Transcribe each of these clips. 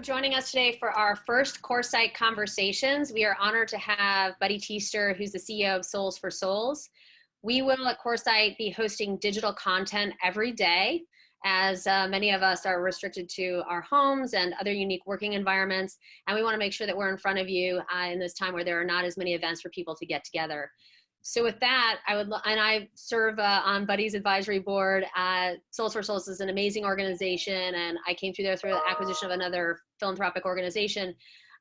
joining us today for our first Coresight Conversations. We are honored to have Buddy Teaster, who's the CEO of Soles4Souls. We will at Coresight be hosting digital content every day, as many of us are restricted to our homes and other unique working environments. And we want to make sure that we're in front of you in this time where there are not as many events for people to get together. So with that, I serve on Buddy's advisory board. Soles4Souls is an amazing organization, and I came through there through the acquisition of another philanthropic organization.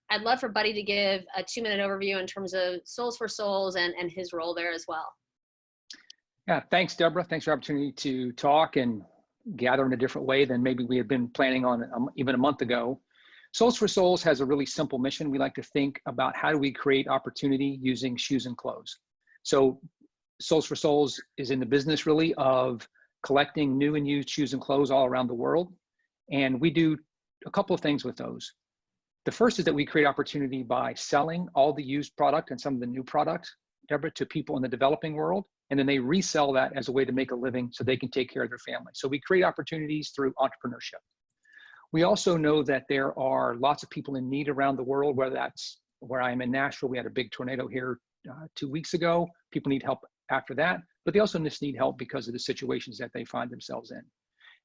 I'd love for Buddy to give a 2-minute overview in terms of Soles4Souls and his role there as well. Yeah, thanks, Deborah. Thanks for the opportunity to talk and gather in a different way than maybe we had been planning on even a month ago. Soles4Souls has a really simple mission. We like to think about how do we create opportunity using shoes and clothes. So Soles4Souls is in the business really of collecting new and used shoes and clothes all around the world. And we do a couple of things with those. The first is that we create opportunity by selling all the used product and some of the new products, Deborah, to people in the developing world. And then they resell that as a way to make a living so they can take care of their family. So we create opportunities through entrepreneurship. We also know that there are lots of people in need around the world, whether that's where I am in Nashville. We had a big tornado here 2 weeks ago. People need help after that, but they also just need help because of the situations that they find themselves in.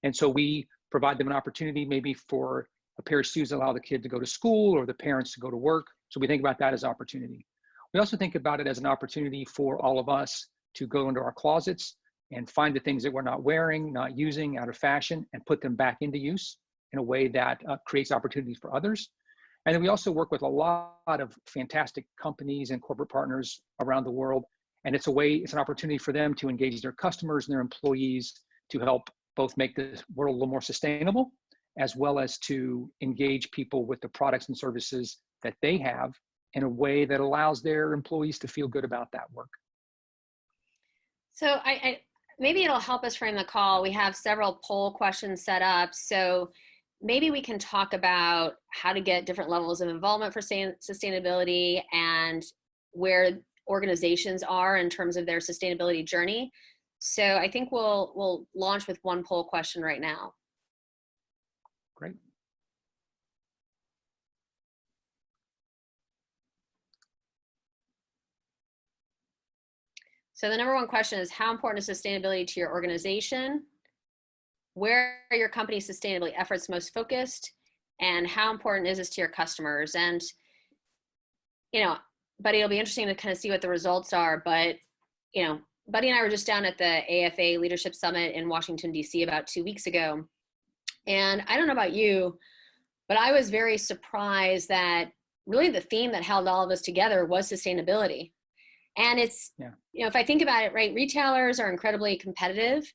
And so we provide them an opportunity maybe for a pair of shoes that allow the kid to go to school or the parents to go to work. So we think about that as opportunity. We also think about it as an opportunity for all of us to go into our closets and find the things that we're not wearing, not using, out of fashion, and put them back into use in a way that creates opportunities for others. And then we also work with a lot of fantastic companies and corporate partners around the world. And it's an opportunity for them to engage their customers and their employees to help both make this world a little more sustainable, as well as to engage people with the products and services that they have in a way that allows their employees to feel good about that work. So maybe it'll help us frame the call. We have several poll questions set up. So maybe we can talk about how to get different levels of involvement for sustainability and where organizations are in terms of their sustainability journey. So I think we'll launch with one poll question right now. Great. So the number one question is, how important is sustainability to your organization? Where are your company's sustainability efforts most focused? And how important is this to your customers? And, Buddy, it'll be interesting to kind of see what the results are. But, Buddy and I were just down at the AFA Leadership Summit in Washington, D.C. about 2 weeks ago. And I don't know about you, but I was very surprised that really the theme that held all of us together was sustainability. And it's, if I think about it, right, retailers are incredibly competitive,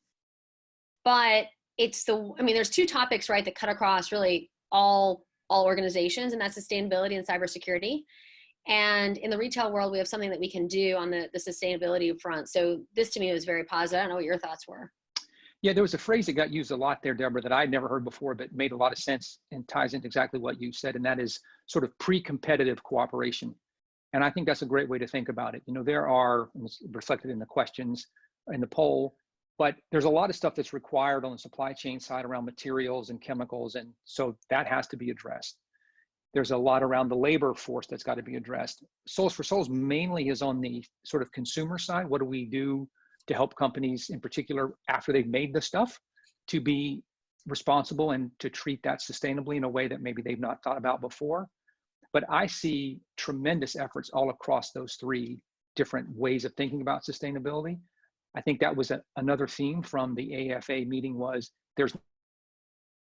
but there's two topics, right, that cut across really all organizations, and that's sustainability and cybersecurity. And in the retail world, we have something that we can do on the sustainability front. So this to me was very positive. I don't know what your thoughts were. Yeah, there was a phrase that got used a lot there, Deborah, that I'd never heard before, but made a lot of sense and ties into exactly what you said, and that is sort of pre-competitive cooperation. And I think that's a great way to think about it. There are, and it's reflected in the questions in the poll, but there's a lot of stuff that's required on the supply chain side around materials and chemicals. And so that has to be addressed. There's a lot around the labor force that's got to be addressed. Soles4Souls mainly is on the sort of consumer side. What do we do to help companies in particular after they've made the stuff to be responsible and to treat that sustainably in a way that maybe they've not thought about before? But I see tremendous efforts all across those three different ways of thinking about sustainability. I think that was another theme from the AFA meeting was there's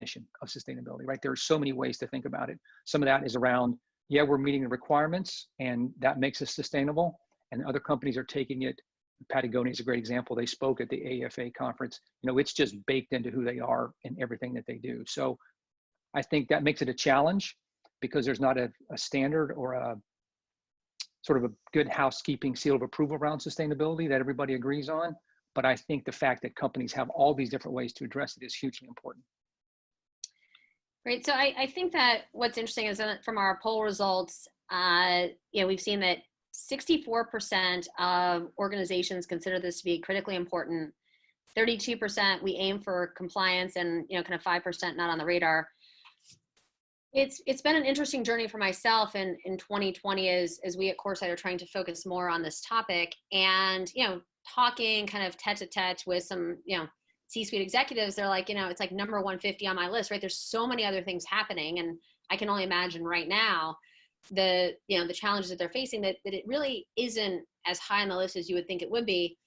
definition of sustainability, right? There are so many ways to think about it. Some of that is around, we're meeting the requirements and that makes us sustainable. And other companies are taking it. Patagonia is a great example. They spoke at the AFA conference. It's just baked into who they are and everything that they do. So I think that makes it a challenge, because there's not a standard or a sort of a good housekeeping seal of approval around sustainability that everybody agrees on. But I think the fact that companies have all these different ways to address it is hugely important. Great. So I think that what's interesting is that from our poll results, we've seen that 64% of organizations consider this to be critically important. 32% we aim for compliance, and kind of 5% not on the radar. It's been an interesting journey for myself in 2020 as we at Coresight are trying to focus more on this topic, and talking kind of tete a tete with some C-suite executives. They're like, it's like number 150 on my list, right? There's so many other things happening, and I can only imagine right now the challenges that they're facing, that it really isn't as high on the list as you would think it would be.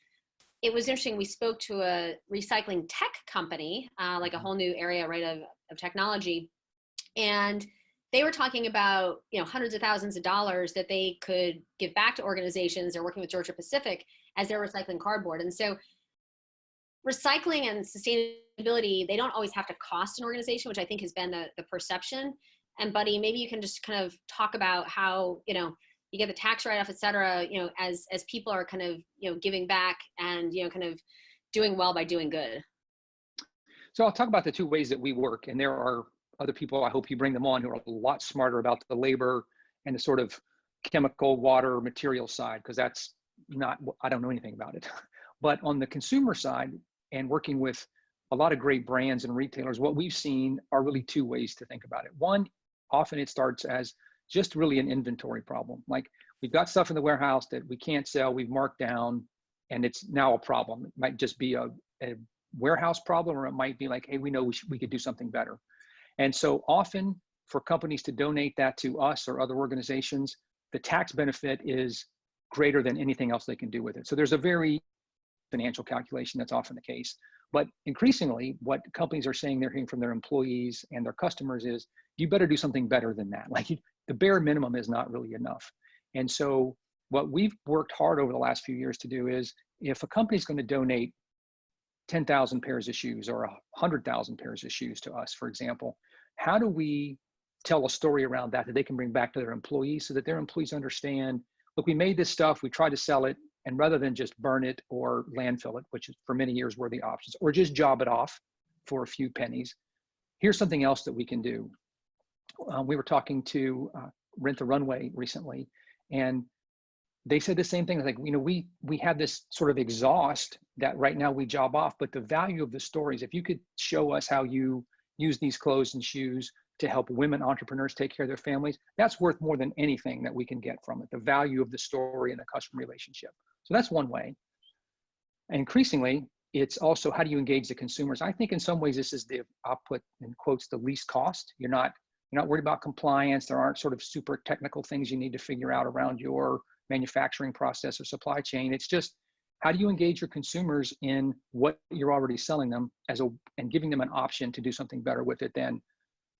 It was interesting. We spoke to a recycling tech company, like a whole new area, right, of technology. And they were talking about, hundreds of thousands of dollars that they could give back to organizations. They're working with Georgia Pacific as they're recycling cardboard. And so recycling and sustainability, they don't always have to cost an organization, which I think has been the perception. And Buddy, maybe you can just kind of talk about how, you get the tax write-off, et cetera, as people are kind of, giving back and, kind of doing well by doing good. So I'll talk about the two ways that we work, and there are other people, I hope you bring them on, who are a lot smarter about the labor and the sort of chemical, water, material side, because that's not, I don't know anything about it. But on the consumer side, and working with a lot of great brands and retailers, what we've seen are really two ways to think about it. One, often it starts as just really an inventory problem. Like, we've got stuff in the warehouse that we can't sell, we've marked down, and it's now a problem. It might just be a warehouse problem, or it might be like, hey, we know we could do something better. And so often for companies to donate that to us or other organizations, the tax benefit is greater than anything else they can do with it. So there's a very financial calculation that's often the case. But increasingly, what companies are saying they're hearing from their employees and their customers is, you better do something better than that. Like, the bare minimum is not really enough. And so what we've worked hard over the last few years to do is, if a company's going to donate 10,000 pairs of shoes or 100,000 pairs of shoes to us, for example, how do we tell a story around that they can bring back to their employees, so that their employees understand, look, we made this stuff, we tried to sell it, and rather than just burn it or landfill it, which for many years were the options, or just job it off for a few pennies, here's something else that we can do. We were talking to Rent the Runway recently, and they said the same thing. Like, we have this sort of exhaust that right now we job off, but the value of the stories, if you could show us how you use these clothes and shoes to help women entrepreneurs take care of their families, that's worth more than anything that we can get from it. The value of the story and the customer relationship. So that's one way. And increasingly, it's also, how do you engage the consumers? I think in some ways this is I'll put in quotes, the least cost. You're not worried about compliance. There aren't sort of super technical things you need to figure out around your manufacturing process or supply chain. It's just, how do you engage your consumers in what you're already selling them and giving them an option to do something better with it than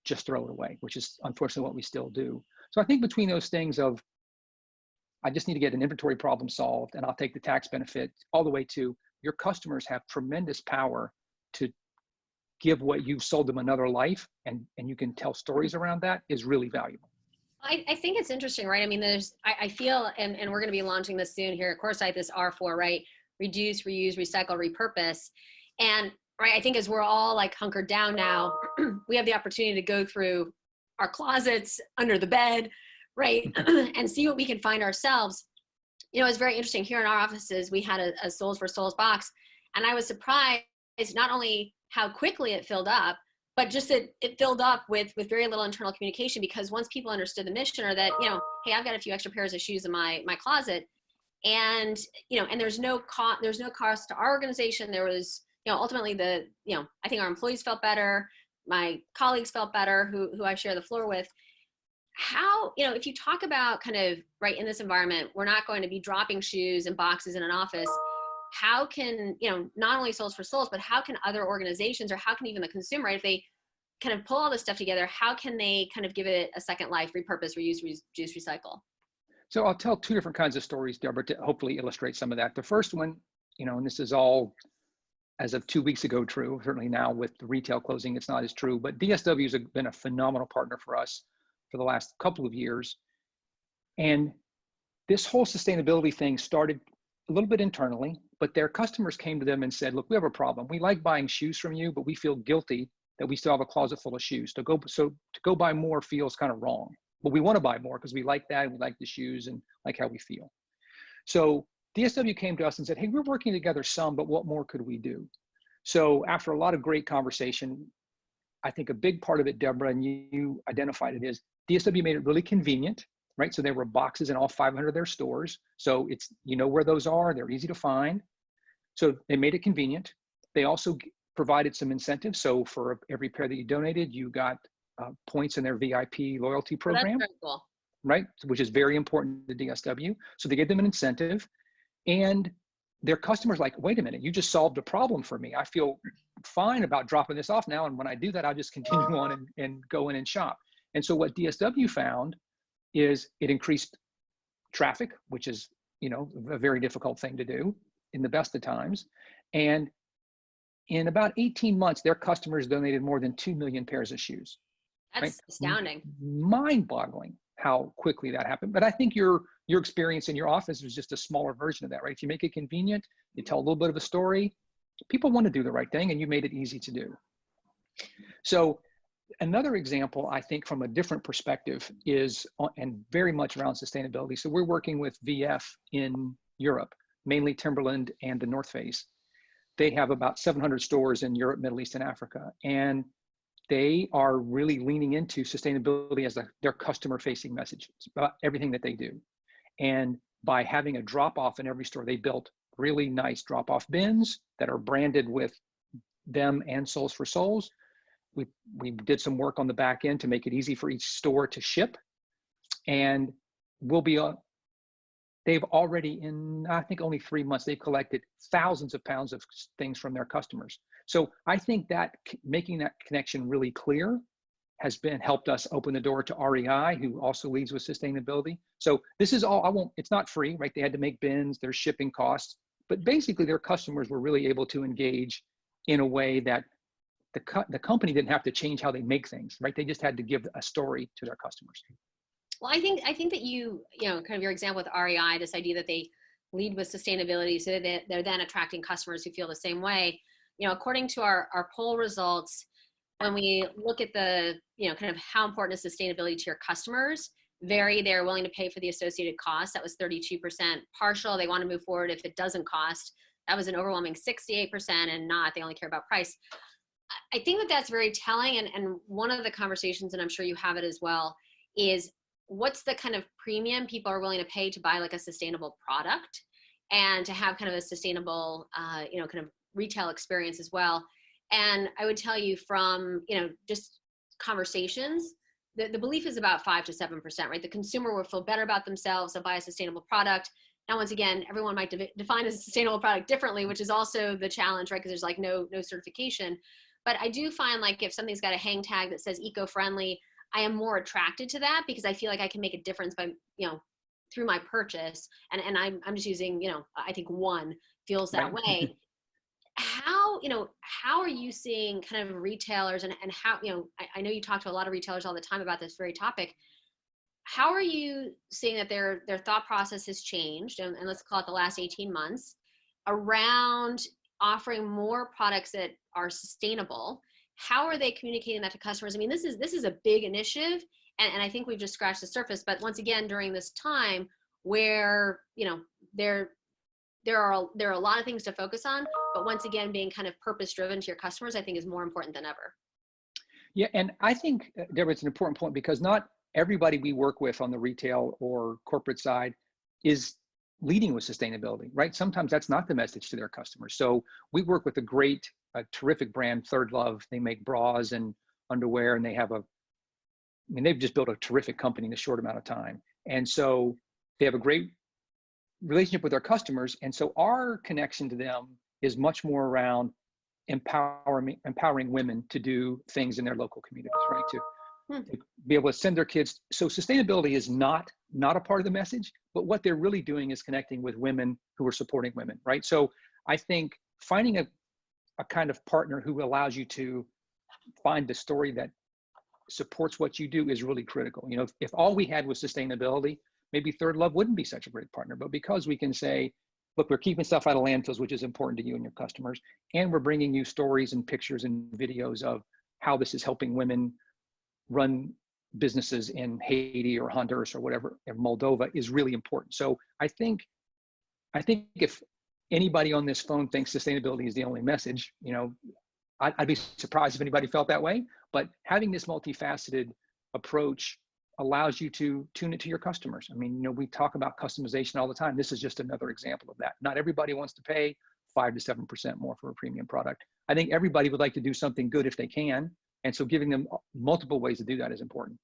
just throw it away, which is unfortunately what we still do. So I think between those things of, I just need to get an inventory problem solved and I'll take the tax benefit, all the way to your customers have tremendous power to give what you've sold them another life, and you can tell stories around that, is really valuable. I think it's interesting, right? I mean, I feel, and we're going to be launching this soon here at Coresight, this R4, right? Reduce, reuse, recycle, repurpose. And right, I think as we're all like hunkered down now, we have the opportunity to go through our closets, under the bed, right? And see what we can find ourselves. It's very interesting. Here in our offices, we had a Soles4Souls box, and I was surprised not only how quickly it filled up, but just that it filled up with very little internal communication, because once people understood the mission, or that, hey, I've got a few extra pairs of shoes in my closet, and, and there's no cost to our organization. There was, ultimately I think our employees felt better. My colleagues felt better who I share the floor with. How, if you talk about kind of, right, in this environment, we're not going to be dropping shoes and boxes in an office. How can, not only Soles4Souls, but how can other organizations, or how can even the consumer, right, if they kind of pull all this stuff together, how can they kind of give it a second life, repurpose, reuse, reduce, recycle? So I'll tell two different kinds of stories, Deborah, to hopefully illustrate some of that. The first one, and this is all as of 2 weeks ago true, certainly now with the retail closing, it's not as true, but DSW has been a phenomenal partner for us for the last couple of years. And this whole sustainability thing started a little bit internally, but their customers came to them and said, look, we have a problem. We like buying shoes from you, but we feel guilty that we still have a closet full of shoes. To go buy more feels kind of wrong, but we want to buy more because we like that, and we like the shoes and like how we feel. So DSW came to us and said, hey, we're working together some, but what more could we do? So after a lot of great conversation, I think a big part of it, Deborah, and you identified it, is DSW made it really convenient, right? So there were boxes in all 500 of their stores. So it's, you know where those are, they're easy to find. So they made it convenient. They also provided some incentives. So for every pair that you donated, you got points in their VIP loyalty program, That's very cool. right? Which is very important to DSW. So they gave them an incentive, and their customers like, wait a minute, you just solved a problem for me. I feel fine about dropping this off now. And when I do that, I'll just continue on and go in and shop. And so what DSW found is it increased traffic, which is, you know, a very difficult thing to do in the best of times. And in about 18 months, their customers donated more than 2 million pairs of shoes. That's right? astounding. Mind-boggling how quickly that happened. But I think your experience in your office was just a smaller version of that, right? If you make it convenient, you tell a little bit of a story, people want to do the right thing, and you made it easy to do. So another example, I think, from a different perspective is, and very much around sustainability. So we're working with VF in Europe, mainly Timberland and the North Face. They have about 700 stores in Europe, Middle East, and Africa. And they are really leaning into sustainability as their customer-facing message. It's about everything that they do. And by having a drop-off in every store, they built really nice drop-off bins that are branded with them and Soles4Souls. We did some work on the back end to make it easy for each store to ship. And we'll be they've already, in I think only 3 months, they've collected thousands of pounds of things from their customers. So I think that making that connection really clear has helped us open the door to REI, who also leads with sustainability. So this is all, it's not free, right? They had to make bins, there's shipping costs, but basically their customers were really able to engage in a way that the company didn't have to change how they make things, right? They just had to give a story to their customers. Well, I think that you know, kind of your example with REI, this idea that they lead with sustainability, so that they're then attracting customers who feel the same way. You know, according to our poll results, when we look at the, you know, kind of how important is sustainability to your customers, they're willing to pay for the associated costs. That was 32%. Partial, they want to move forward if it doesn't cost. That was an overwhelming 68%, and not, they only care about price. I think that that's very telling. And one of the conversations, and I'm sure you have it as well, is what's the kind of premium people are willing to pay to buy like a sustainable product and to have kind of a sustainable, you know, kind of retail experience as well. And I would tell you from, you know, just conversations, the belief is about 5 to 7%, right? The consumer will feel better about themselves, they'll buy a sustainable product. Now, once again, everyone might define a sustainable product differently, which is also the challenge, right? Because there's like no certification. But I do find like if something's got a hang tag that says eco-friendly, I am more attracted to that because I feel like I can make a difference by, you know, through my purchase. And I'm just using, you know, I think one feels that way. How, you know, how are you seeing kind of retailers and how, you know, I know you talk to a lot of retailers all the time about this very topic. How are you seeing that their thought process has changed, and let's call it the last 18 months, around offering more products that are sustainable? How are they communicating that to customers? I mean, this is a big initiative, and I think we've just scratched the surface. But once again, during this time where, you know, there are a lot of things to focus on, but once again, being kind of purpose driven to your customers, I think, is more important than ever. Yeah, and I think, Deborah, it's an important point because not everybody we work with on the retail or corporate side is leading with sustainability, right? Sometimes that's not the message to their customers. So we work with a terrific brand, Third Love. They make bras and underwear, and they have they've just built a terrific company in a short amount of time. And so they have a great relationship with their customers. And so our connection to them is much more around empowering women to do things in their local communities, right? To be able to send their kids. So sustainability is not a part of the message, but what they're really doing is connecting with women who are supporting women, right? So I think finding a kind of partner who allows you to find the story that supports what you do is really critical. You know, if all we had was sustainability, maybe Third Love wouldn't be such a great partner, but because we can say, look, we're keeping stuff out of landfills, which is important to you and your customers, and we're bringing you stories and pictures and videos of how this is helping women run businesses in Haiti or Honduras or whatever, in Moldova, is really important. So I think if anybody on this phone thinks sustainability is the only message, you know, I'd be surprised if anybody felt that way, but having this multifaceted approach allows you to tune it to your customers. I mean, we talk about customization all the time. This is just another example of that. Not everybody wants to pay 5 to 7% more for a premium product. I think everybody would like to do something good if they can. And so giving them multiple ways to do that is important.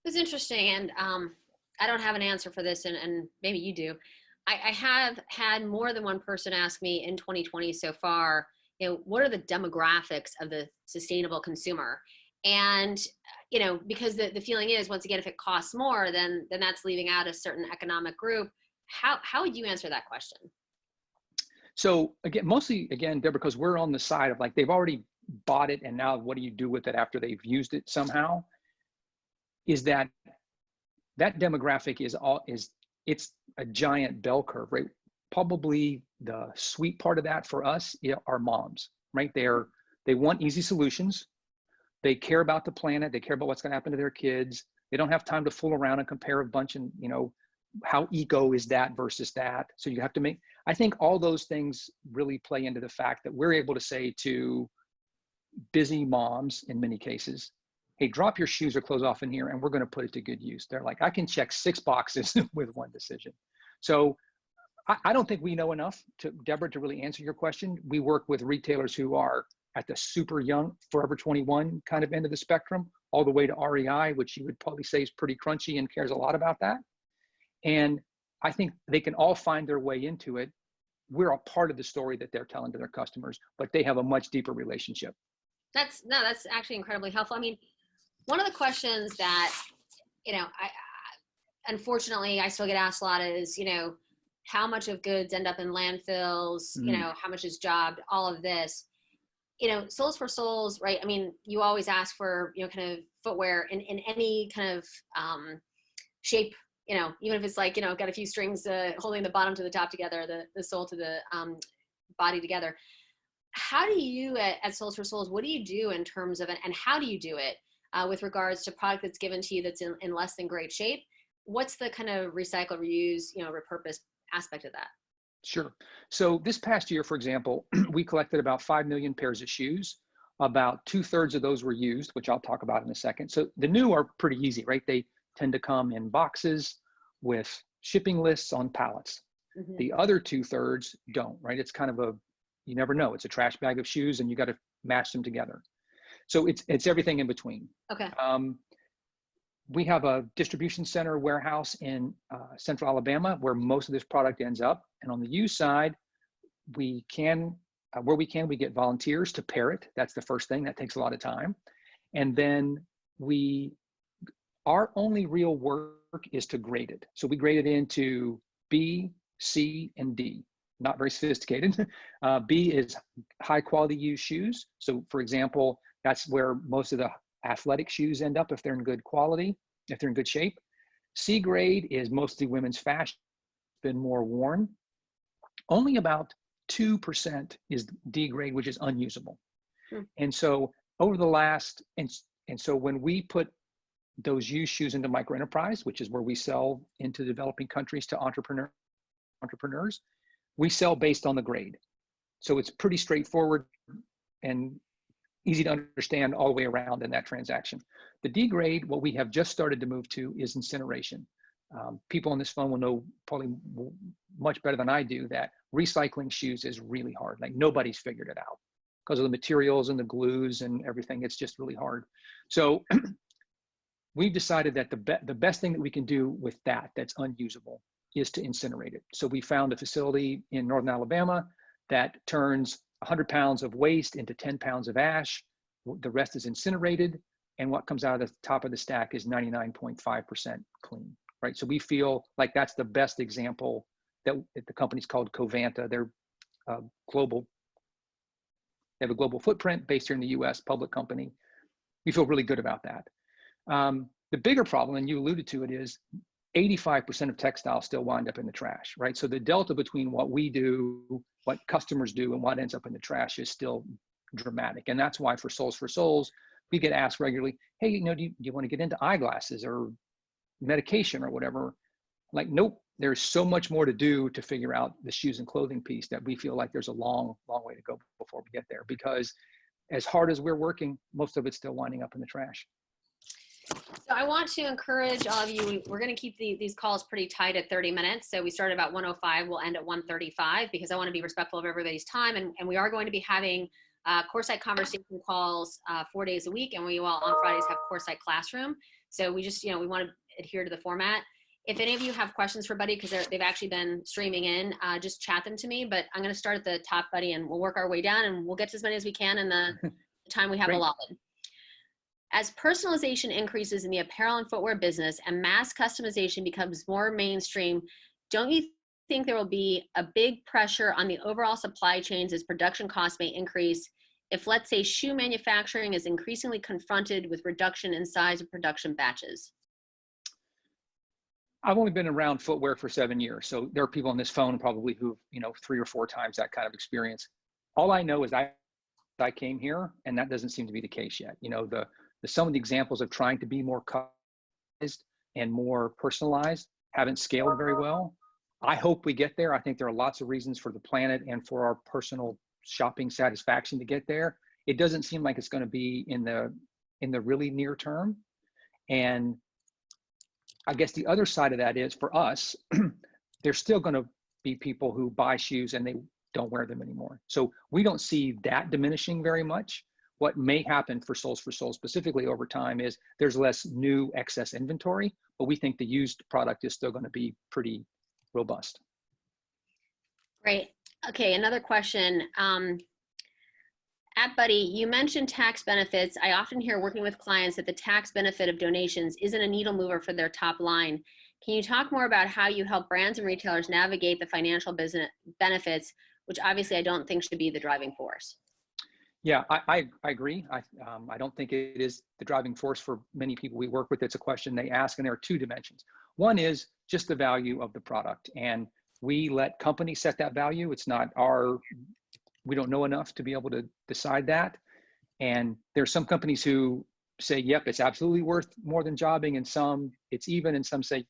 It was interesting. And I don't have an answer for this, and maybe you do. I have had more than one person ask me in 2020 so far, what are the demographics of the sustainable consumer? And, because the feeling is, once again, if it costs more, then that's leaving out a certain economic group. How would you answer that question? So mostly, Deborah, because we're on the side of like, they've already bought it, and now what do you do with it after they've used it somehow? Is that demographic it's a giant bell curve, right? Probably the sweet part of that for us are moms, right? They want easy solutions. They care about the planet. They care about what's going to happen to their kids. They don't have time to fool around and compare a bunch and, how eco is that versus that. So you have to I think all those things really play into the fact that we're able to say to busy moms in many cases, hey, drop your shoes or clothes off in here and we're going to put it to good use. They're like, I can check 6 boxes with one decision. So I don't think we know enough, Deborah, to really answer your question. We work with retailers who are at the super young, Forever 21 kind of end of the spectrum, all the way to REI, which you would probably say is pretty crunchy and cares a lot about that. And I think they can all find their way into it. We're a part of the story that they're telling to their customers, but they have a much deeper relationship. That's actually incredibly helpful. I mean, one of the questions that, unfortunately, I still get asked a lot is, how much of goods end up in landfills, how much is jobbed, all of this. Soles4Souls, right? I mean, you always ask for, kind of footwear in any kind of shape, even if it's like, got a few strings holding the bottom to the top together, the sole to the body together. How do you at Soles4Souls, what do you do in terms of, and how do you do it with regards to product that's given to you that's in less than great shape? What's the kind of recycle, reuse, repurpose aspect of that? Sure. So this past year, for example, we collected about 5 million pairs of shoes. About 2/3 of those were used, which I'll talk about in a second. So the new are pretty easy, right? They tend to come in boxes with shipping lists on pallets. Mm-hmm. The other 2/3 don't, right? It's kind of you never know. It's a trash bag of shoes and you got to match them together. So it's everything in between. Okay. We have a distribution center warehouse in central Alabama where most of this product ends up. And on the used side, we get volunteers to pair it. That's the first thing. That takes a lot of time. And then our only real work is to grade it. So we grade it into B, C, and D. Not very sophisticated. B is high quality used shoes. So for example, that's where most of the athletic shoes end up if they're in good quality, if they're in good shape. C grade is mostly women's fashion, been more worn. Only about 2% is D grade, which is unusable. And so over the last, and so when we put those used shoes into microenterprise, which is where we sell into developing countries to entrepreneurs, we sell based on the grade. So it's pretty straightforward and easy to understand all the way around in that transaction. The D grade, what we have just started to move to is incineration. People on this phone will know probably much better than I do that recycling shoes is really hard. Like nobody's figured it out because of the materials and the glues and everything. It's just really hard. So we've decided that the best thing that we can do with that's unusable is to incinerate it. So we found a facility in northern Alabama that turns 100 pounds of waste into 10 pounds of ash. The rest is incinerated. And what comes out of the top of the stack is 99.5% clean, right? So we feel like that's the best example that the company's called Covanta. They're global. They have a global footprint based here in the US, public company. We feel really good about that. The bigger problem, and you alluded to it, is 85% of textiles still wind up in the trash, right? So the delta between what we do, what customers do, and what ends up in the trash is still dramatic. And that's why for Soles4Souls, we get asked regularly, hey, do you want to get into eyeglasses or medication or whatever? Like, nope, there's so much more to do to figure out the shoes and clothing piece that we feel like there's a long, long way to go before we get there, because as hard as we're working, most of it's still winding up in the trash. So I want to encourage all of you, we're going to keep these calls pretty tight at 30 minutes. So we start about 1:05, we'll end at 1:35, because I want to be respectful of everybody's time. And we are going to be having Coresight Conversation calls 4 days a week, and we all on Fridays have Coresight Classroom. So we just, we want to adhere to the format. If any of you have questions for Buddy, because they've actually been streaming in, just chat them to me. But I'm going to start at the top, Buddy, and we'll work our way down, and we'll get to as many as we can in the time we have allotted. As personalization increases in the apparel and footwear business and mass customization becomes more mainstream, don't you think there will be a big pressure on the overall supply chains as production costs may increase if, let's say, shoe manufacturing is increasingly confronted with reduction in size of production batches? I've only been around footwear for 7 years, so there are people on this phone probably who've 3 or 4 times that kind of experience. All I know is I came here, and that doesn't seem to be the case yet. Some of the examples of trying to be more customized and more personalized haven't scaled very well. I hope we get there. I think there are lots of reasons for the planet and for our personal shopping satisfaction to get there. It doesn't seem like it's going to be in the really near term. And I guess the other side of that is, for us, there's still going to be people who buy shoes and they don't wear them anymore. So we don't see that diminishing very much. What may happen for Soles4Souls specifically over time is there's less new excess inventory, but we think the used product is still going to be pretty robust. Great. Okay, another question. At Buddy, you mentioned tax benefits. I often hear working with clients that the tax benefit of donations isn't a needle mover for their top line. Can you talk more about how you help brands and retailers navigate the financial business benefits, which obviously I don't think should be the driving force? Yeah, I agree. I don't think it is the driving force for many people we work with. It's a question they ask, and there are 2 dimensions. One is just the value of the product, and we let companies set that value. It's not we don't know enough to be able to decide that. And there's some companies who say, yep, it's absolutely worth more than jobbing, and some it's even, and some say,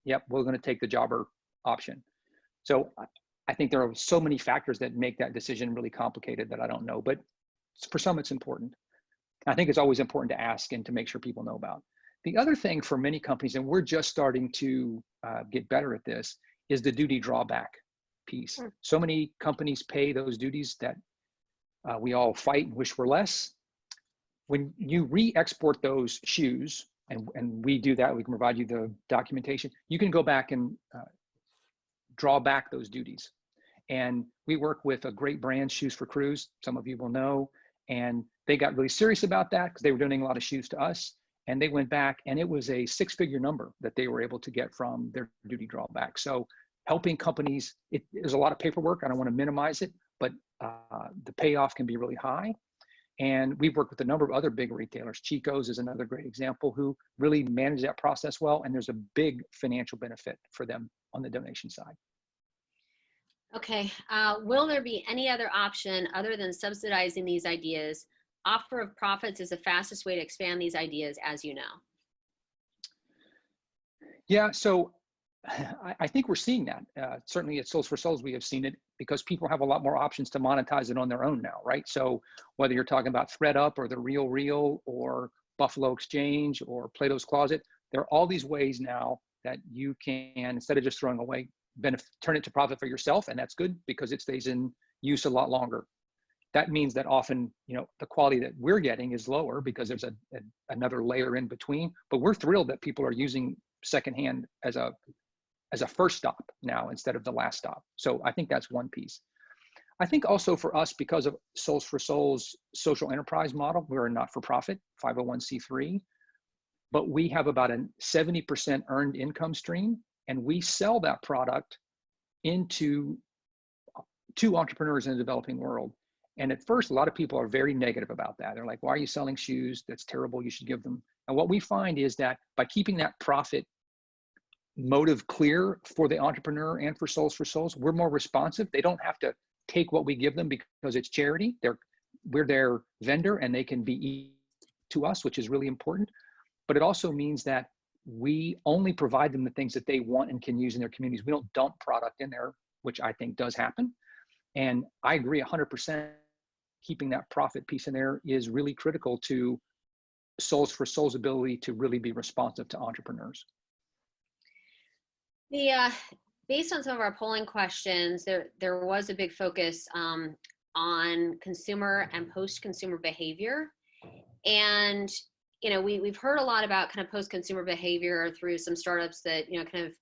yep, we're going to take the jobber option. So I think there are so many factors that make that decision really complicated that I don't know, but for some it's important. I think it's always important to ask and to make sure people know about. The other thing for many companies, and we're just starting to get better at this, is the duty drawback piece. So many companies pay those duties that we all fight and wish were less. When you re-export those shoes, and we do that, we can provide you the documentation, you can go back and draw back those duties. And we work with a great brand, Shoes for Crews, some of you will know, and they got really serious about that because they were donating a lot of shoes to us. And they went back, and it was a 6-figure number that they were able to get from their duty drawback. So helping companies, there's a lot of paperwork. I don't want to minimize it, but the payoff can be really high. And we've worked with a number of other big retailers. Chico's is another great example, who really manage that process well. And there's a big financial benefit for them on the donation side. Okay, will there be any other option other than subsidizing these ideas? Offer of profits is the fastest way to expand these ideas, as you know. Yeah, so I think we're seeing that. Certainly at Soles4Souls, we have seen it because people have a lot more options to monetize it on their own now, right? So whether you're talking about ThreadUp or The Real or Buffalo Exchange or Plato's Closet, there are all these ways now that you can, instead of just throwing away, turn it to profit for yourself, and that's good because it stays in use a lot longer. That means that often, the quality that we're getting is lower because there's another layer in between. But we're thrilled that people are using secondhand as a first stop now instead of the last stop. So I think that's one piece. I think also for us, because of Soles4Souls social enterprise model, we're a not-for-profit 501c3, but we have about a 70% earned income stream, and we sell that product to entrepreneurs in the developing world. And at first, a lot of people are very negative about that. They're like, why are you selling shoes? That's terrible. You should give them. And what we find is that by keeping that profit motive clear for the entrepreneur and for Soles4Souls, we're more responsive. They don't have to take what we give them because it's charity. We're their vendor, and they can be to us, which is really important. But it also means that we only provide them the things that they want and can use in their communities. We don't dump product in there, which I think does happen. And I agree 100%. Keeping that profit piece in there is really critical to Soles4Souls' ability to really be responsive to entrepreneurs. Based on some of our polling questions, there was a big focus on consumer and post-consumer behavior. And, we've heard a lot about kind of post-consumer behavior through some startups that, kind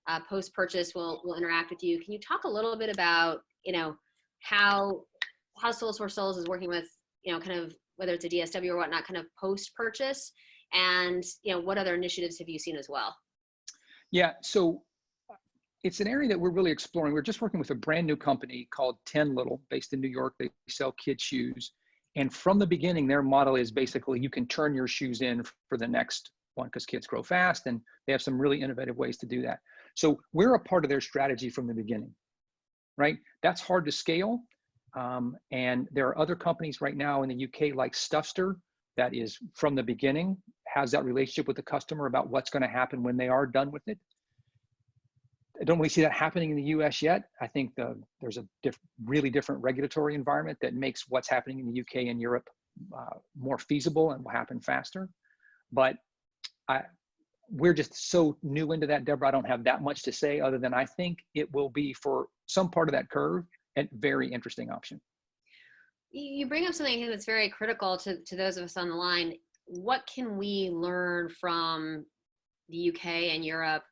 of post-purchase will interact with you. Can you talk a little bit about, how Soles4Souls is working with, kind of whether it's a DSW or whatnot, kind of post-purchase, and, what other initiatives have you seen as well? Yeah, so it's an area that we're really exploring. We're just working with a brand new company called 10 Little, based in New York. They sell kids' shoes. And from the beginning, their model is basically you can turn your shoes in for the next one because kids grow fast, and they have some really innovative ways to do that. So we're a part of their strategy from the beginning, right? That's hard to scale. And there are other companies right now in the UK like Teaster that is from the beginning, has that relationship with the customer about what's going to happen when they are done with it. I don't really see that happening in the US yet. I think there's a really different regulatory environment that makes what's happening in the UK and Europe more feasible and will happen faster. But we're just so new into that, Deborah. I don't have that much to say other than I think it will be, for some part of that curve, a very interesting option. You bring up something that's very critical to those of us on the line. What can we learn from the UK and Europe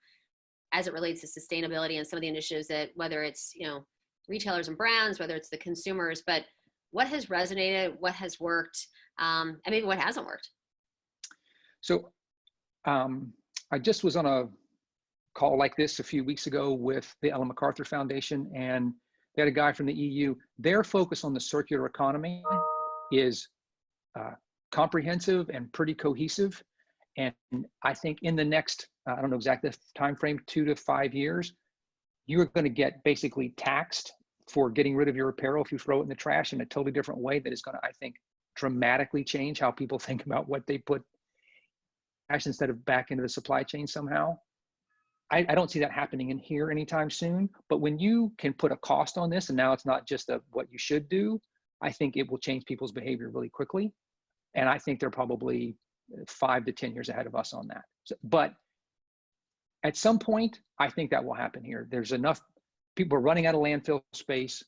as it relates to sustainability and some of the initiatives that, whether it's, retailers and brands, whether it's the consumers, but what has resonated, what has worked, and maybe what hasn't worked? So I just was on a call like this a few weeks ago with the Ellen MacArthur Foundation, and they had a guy from the EU. Their focus on the circular economy is comprehensive and pretty cohesive. And I think in the next, I don't know exactly the time frame, 2 to 5 years, you're going to get basically taxed for getting rid of your apparel if you throw it in the trash in a totally different way that is going to, I think, dramatically change how people think about what they put trash instead of back into the supply chain somehow. I don't see that happening in here anytime soon. But when you can put a cost on this, and now it's not just what you should do, I think it will change people's behavior really quickly. And I think they're probably 5 to 10 years ahead of us on that. So, but at some point, I think that will happen here. There's enough people are running out of landfill space.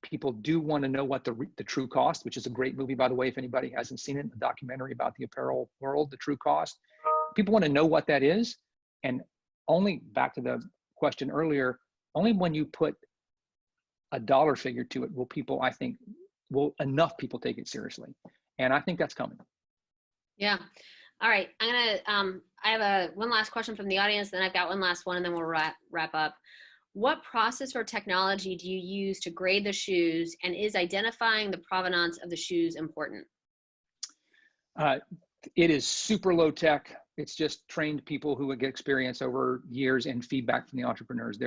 People do want to know what the true cost, which is a great movie, by the way, if anybody hasn't seen it, a documentary about the apparel world, The True Cost. People want to know what that is. And only, back to the question earlier, only when you put a dollar figure to it will people, I think, will enough people take it seriously. And I think that's coming. Yeah. All right. I have one last question from the audience, then I've got one last one, and then we'll wrap up. What process or technology do you use to grade the shoes, and is identifying the provenance of the shoes important? It is super low tech. It's just trained people who would get experience over years and feedback from the entrepreneurs.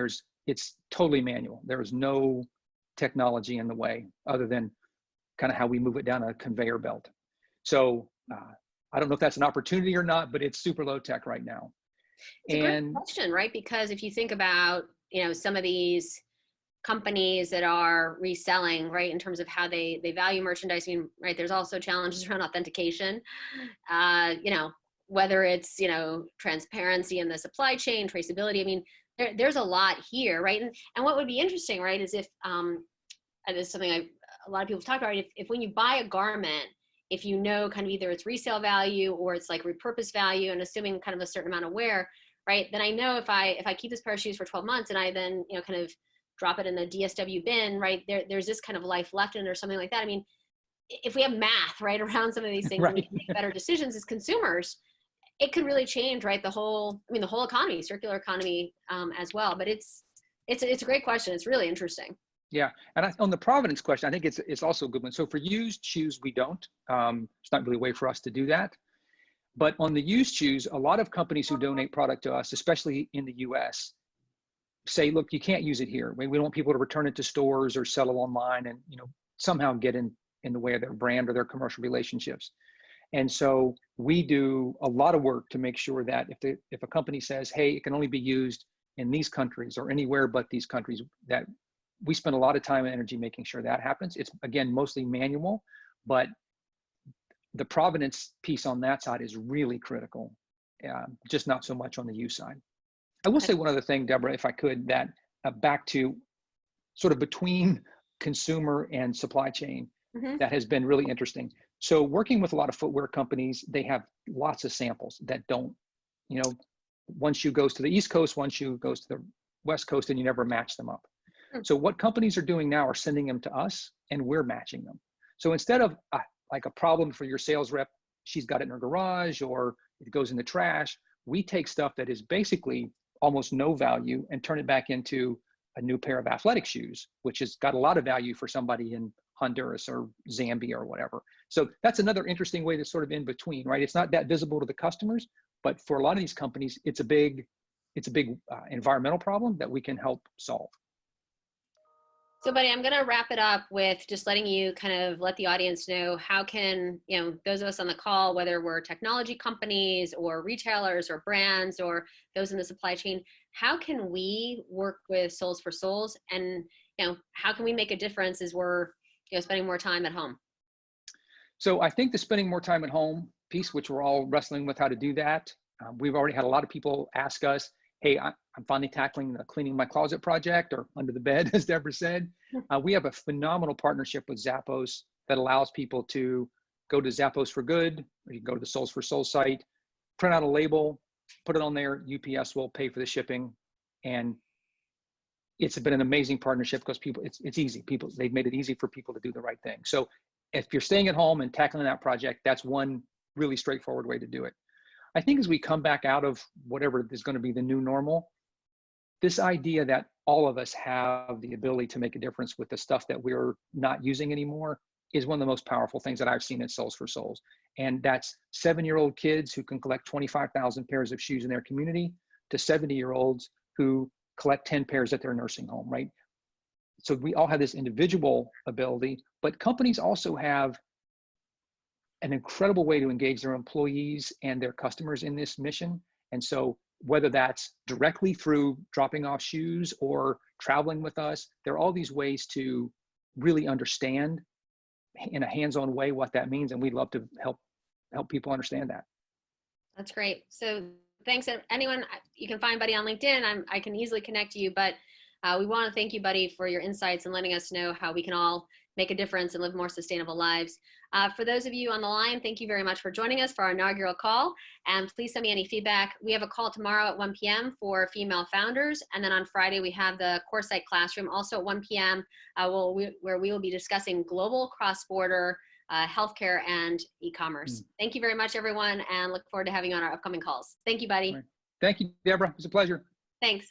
It's totally manual. There is no technology in the way other than kind of how we move it down a conveyor belt. So I don't know if that's an opportunity or not, but it's super low tech right now. It's a great question, right? Because if you think about, some of these companies that are reselling, right, in terms of how they value merchandising, right, there's also challenges around authentication, whether it's, transparency in the supply chain, traceability. I mean, there's a lot here, right? And what would be interesting, right, is if, and this is something a lot of people have talked about, if when you buy a garment, if you know kind of either its resale value or it's like repurposed value, and assuming kind of a certain amount of wear, right, then I know if I keep this pair of shoes for 12 months and I then, kind of drop it in the DSW bin, right, there's this kind of life left in it or something like that. I mean, if we have math, right, around some of these things, right, and we can make better decisions as consumers, it could really change, right, the whole economy, circular economy as well. But it's a great question. It's really interesting. Yeah, and on the provenance question, I think it's also a good one. So for used shoes, we don't. It's not really a way for us to do that. But on the used shoes, a lot of companies who donate product to us, especially in the US, say, look, you can't use it here. We don't want people to return it to stores or sell it online and somehow get in the way of their brand or their commercial relationships. And so we do a lot of work to make sure that if a company says, hey, it can only be used in these countries or anywhere but these countries, that we spend a lot of time and energy making sure that happens. It's, again, mostly manual, but the provenance piece on that side is really critical, just not so much on the use side. I will say one other thing, Deborah, if I could, that back to sort of between consumer and supply chain, that has been really interesting. So working with a lot of footwear companies, they have lots of samples that don't, one shoe goes to the East Coast, one shoe goes to the West Coast, and you never match them up. So what companies are doing now are sending them to us, and we're matching them. So instead of like a problem for your sales rep, she's got it in her garage or it goes in the trash, we take stuff that is basically almost no value and turn it back into a new pair of athletic shoes, which has got a lot of value for somebody in Honduras or Zambia or whatever. So that's another interesting way that's sort of in between, right? It's not that visible to the customers, but for a lot of these companies, it's a big environmental problem that we can help solve. So, buddy, I'm going to wrap it up with just letting you kind of let the audience know how can, those of us on the call, whether we're technology companies or retailers or brands or those in the supply chain, how can we work with Soles4Souls, and, how can we make a difference as we're, spending more time at home? So I think the spending more time at home piece, which we're all wrestling with how to do that. We've already had a lot of people ask us, hey, I'm finally tackling the cleaning my closet project, or under the bed, as Deborah said. We have a phenomenal partnership with Zappos that allows people to go to Zappos for Good, or you can go to the Soles4Souls site, print out a label, put it on there, UPS will pay for the shipping. And it's been an amazing partnership because it's easy. They've made it easy for people to do the right thing. So if you're staying at home and tackling that project, that's one really straightforward way to do it. I think as we come back out of whatever is going to be the new normal, this idea that all of us have the ability to make a difference with the stuff that we're not using anymore is one of the most powerful things that I've seen at Soles4Souls. And that's 7-year-old kids who can collect 25,000 pairs of shoes in their community to 70-year-olds who collect 10 pairs at their nursing home, right? So we all have this individual ability, but companies also have an incredible way to engage their employees and their customers in this mission. And so whether that's directly through dropping off shoes or traveling with us, there are all these ways to really understand in a hands-on way what that means. And we'd love to help people understand that. That's great. So thanks, anyone. You can find Buddy on LinkedIn. I can easily connect you, but we want to thank you, Buddy, for your insights and letting us know how we can all make a difference and live more sustainable lives. For those of you on the line, thank you very much for joining us for our inaugural call. And please send me any feedback. We have a call tomorrow at 1 p.m. for female founders. And then on Friday, we have the Coresight Classroom also at 1 p.m. Where we will be discussing global cross-border healthcare and e-commerce. Thank you very much, everyone, and look forward to having you on our upcoming calls. Thank you, Buddy. Right. Thank you, Deborah. It was a pleasure. Thanks.